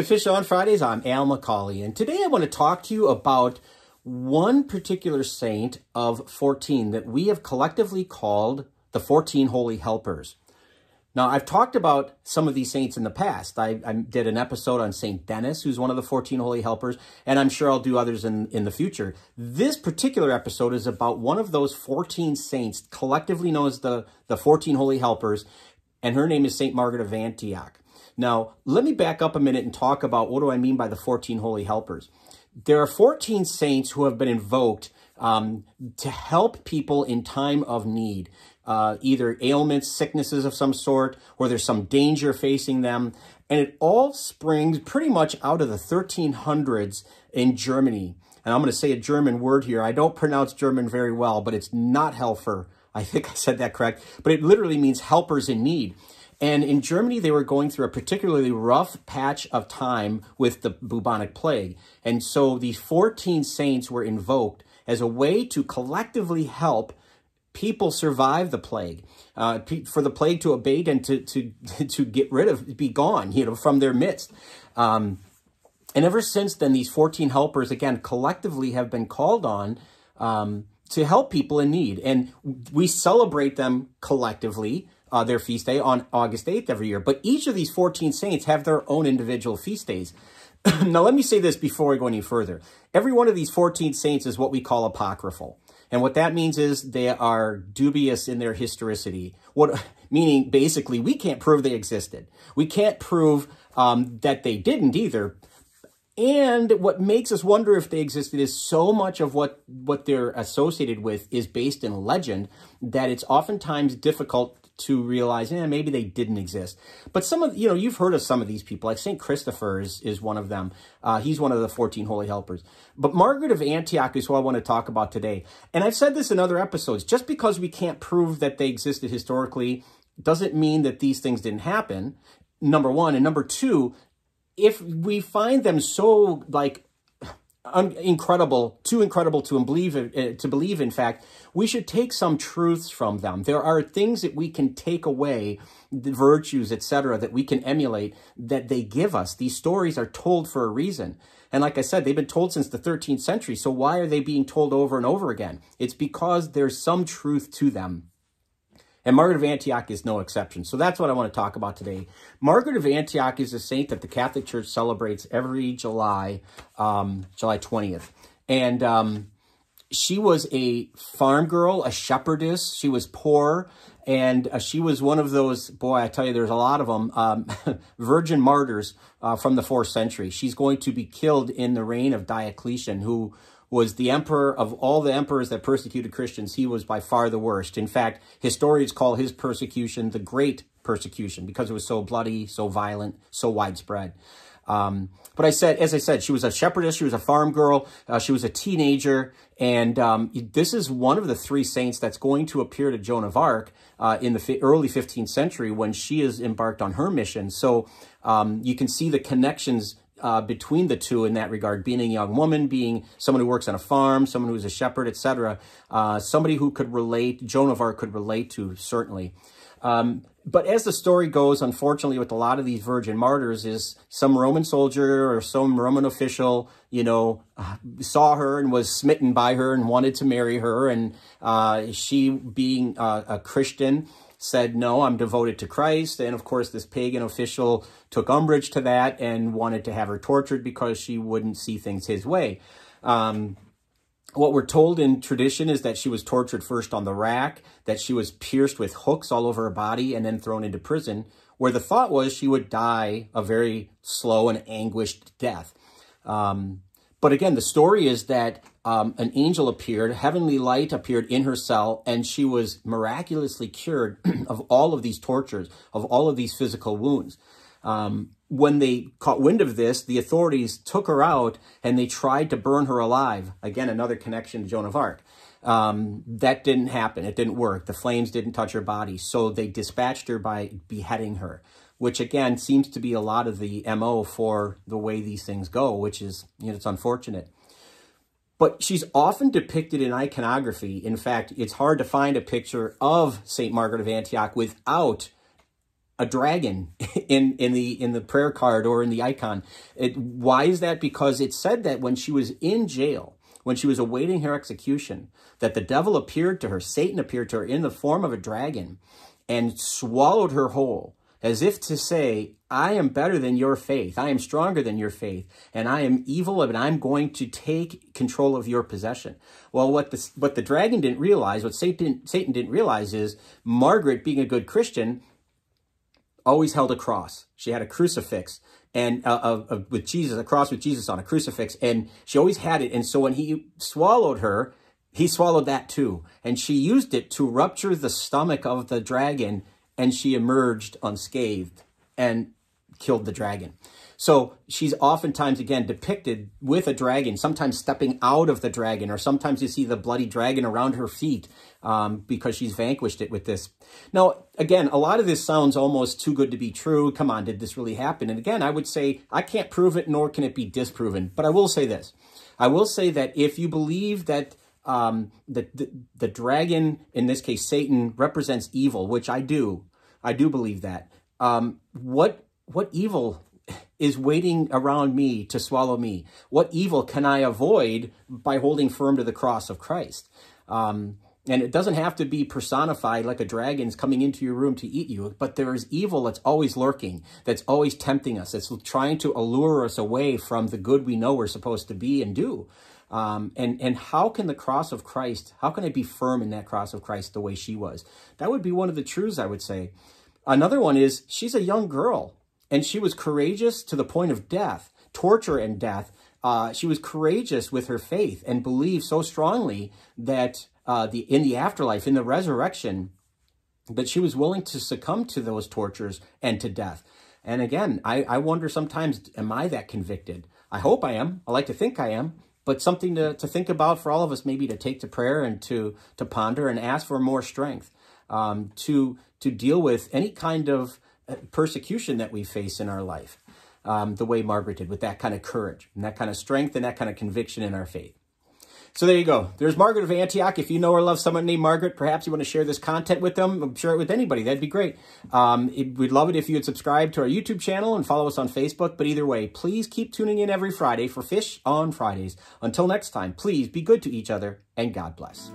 to Fish on Fridays. I'm Al McCauley, and today I want to talk to you about one particular saint of 14 that we have collectively called the 14 Holy Helpers. Now, I've talked about some of these saints in the past. I did an episode on Saint Dennis, who's one of the 14 Holy Helpers, and I'm sure I'll do others in the future. This particular episode is about one of those 14 saints, collectively known as the 14 Holy Helpers, and her name is Saint Margaret of Antioch. Now, let me back up a minute and talk about what do I mean by the 14 Holy Helpers. There are 14 saints who have been invoked to help people in time of need, either ailments, sicknesses of some sort, or there's some danger facing them. And it all springs pretty much out of the 1300s in Germany. And I'm going to say a German word here. I don't pronounce German very well, but it's not Helfer. I think I said that correct. But it literally means helpers in need. And in Germany, they were going through a particularly rough patch of time with the bubonic plague. And so these 14 saints were invoked as a way to collectively help people survive the plague, for the plague to abate and to get rid of, be gone, from their midst. And ever since then, these 14 helpers, again, collectively have been called on to help people in need. And we celebrate them collectively, their feast day on August 8th every year. But each of these 14 saints have their own individual feast days. Now, let me say this before we go any further. Every one of these 14 saints is what we call apocryphal. And what that means is they are dubious in their historicity. Meaning, basically, we can't prove they existed. We can't prove that they didn't either. And what makes us wonder if they existed is so much of what they're associated with is based in legend that it's oftentimes difficult to realize, maybe they didn't exist. But some of, you've heard of some of these people, like St. Christopher is one of them. He's one of the 14 Holy Helpers. But Margaret of Antioch is who I want to talk about today. And I've said this in other episodes, just because we can't prove that they existed historically doesn't mean that these things didn't happen, number one. And number two, if we find them so, incredible to believe, in fact, we should take some truths from them. There are things that we can take away, the virtues, etc., that we can emulate, that they give us. These stories are told for a reason. And like I said, they've been told since the 13th century. So why are they being told over and over again? It's because there's some truth to them. And Margaret of Antioch is no exception. So that's what I want to talk about today. Margaret of Antioch is a saint that the Catholic Church celebrates every July 20th. And she was a farm girl, a shepherdess. She was poor. And she was one of those, boy, I tell you, there's a lot of them, virgin martyrs from the 4th century. She's going to be killed in the reign of Diocletian, who was the emperor of all the emperors that persecuted Christians. He was by far the worst. In fact, historians call his persecution the Great Persecution because it was so bloody, so violent, so widespread. But as I said, she was a shepherdess, she was a farm girl, she was a teenager, and this is one of the 3 saints that's going to appear to Joan of Arc in the early 15th century when she is embarked on her mission. So you can see the connections between the two in that regard, being a young woman, being someone who works on a farm, someone who's a shepherd, etc. Somebody who could relate, Joan of Arc could relate to, certainly. But as the story goes, unfortunately, with a lot of these virgin martyrs is some Roman soldier or some Roman official, saw her and was smitten by her and wanted to marry her. And she, being a Christian, said, no, I'm devoted to Christ. And of course, this pagan official took umbrage to that and wanted to have her tortured because she wouldn't see things his way. What we're told in tradition is that she was tortured first on the rack, that she was pierced with hooks all over her body and then thrown into prison, where the thought was she would die a very slow and anguished death. But again, the story is that an angel appeared, heavenly light appeared in her cell, and she was miraculously cured of all of these tortures, of all of these physical wounds. When they caught wind of this, the authorities took her out and they tried to burn her alive. Again, another connection to Joan of Arc. That didn't happen. It didn't work. The flames didn't touch her body. So they dispatched her by beheading her, which again seems to be a lot of the MO for the way these things go, which is, it's unfortunate. But she's often depicted in iconography. In fact, it's hard to find a picture of St. Margaret of Antioch without a dragon in the prayer card or in the icon. Why is that? Because it said that when she was in jail, when she was awaiting her execution, that the devil appeared to her, Satan appeared to her in the form of a dragon and swallowed her whole, as if to say, I am better than your faith. I am stronger than your faith, and I am evil, and I'm going to take control of your possession. Well, what the dragon didn't realize, what Satan didn't realize is Margaret, being a good Christian, always held a cross. She had a crucifix and with Jesus, a cross with Jesus on a crucifix, and she always had it. And so when he swallowed her, he swallowed that too. And she used it to rupture the stomach of the dragon, and she emerged unscathed and killed the dragon. So she's oftentimes, again, depicted with a dragon, sometimes stepping out of the dragon, or sometimes you see the bloody dragon around her feet because she's vanquished it with this. Now, again, a lot of this sounds almost too good to be true. Come on, did this really happen? And again, I would say I can't prove it, nor can it be disproven. But I will say this. I will say that if you believe that the dragon, in this case Satan, represents evil, which I do believe that, what evil is waiting around me to swallow me? What evil can I avoid by holding firm to the cross of Christ? And it doesn't have to be personified like a dragon's coming into your room to eat you, but there is evil that's always lurking, that's always tempting us, that's trying to allure us away from the good we know we're supposed to be and do. And how can the cross of Christ, how can I be firm in that cross of Christ the way she was? That would be one of the truths, I would say. Another one is she's a young girl, and she was courageous to the point of death, torture and death. She was courageous with her faith and believed so strongly that in the afterlife, in the resurrection, that she was willing to succumb to those tortures and to death. And again, I wonder sometimes, am I that convicted? I hope I am. I like to think I am. But something to think about for all of us, maybe to take to prayer and to ponder and ask for more strength to deal with any kind of persecution that we face in our life, the way Margaret did, with that kind of courage and that kind of strength and that kind of conviction in our faith. So there you go. There's Margaret of Antioch. If you know or love someone named Margaret, perhaps you want to share this content with them, share it with anybody. That'd be great. We'd love it if you would subscribe to our YouTube channel and follow us on Facebook. But either way, please keep tuning in every Friday for Fish on Fridays. Until next time, please be good to each other, and God bless.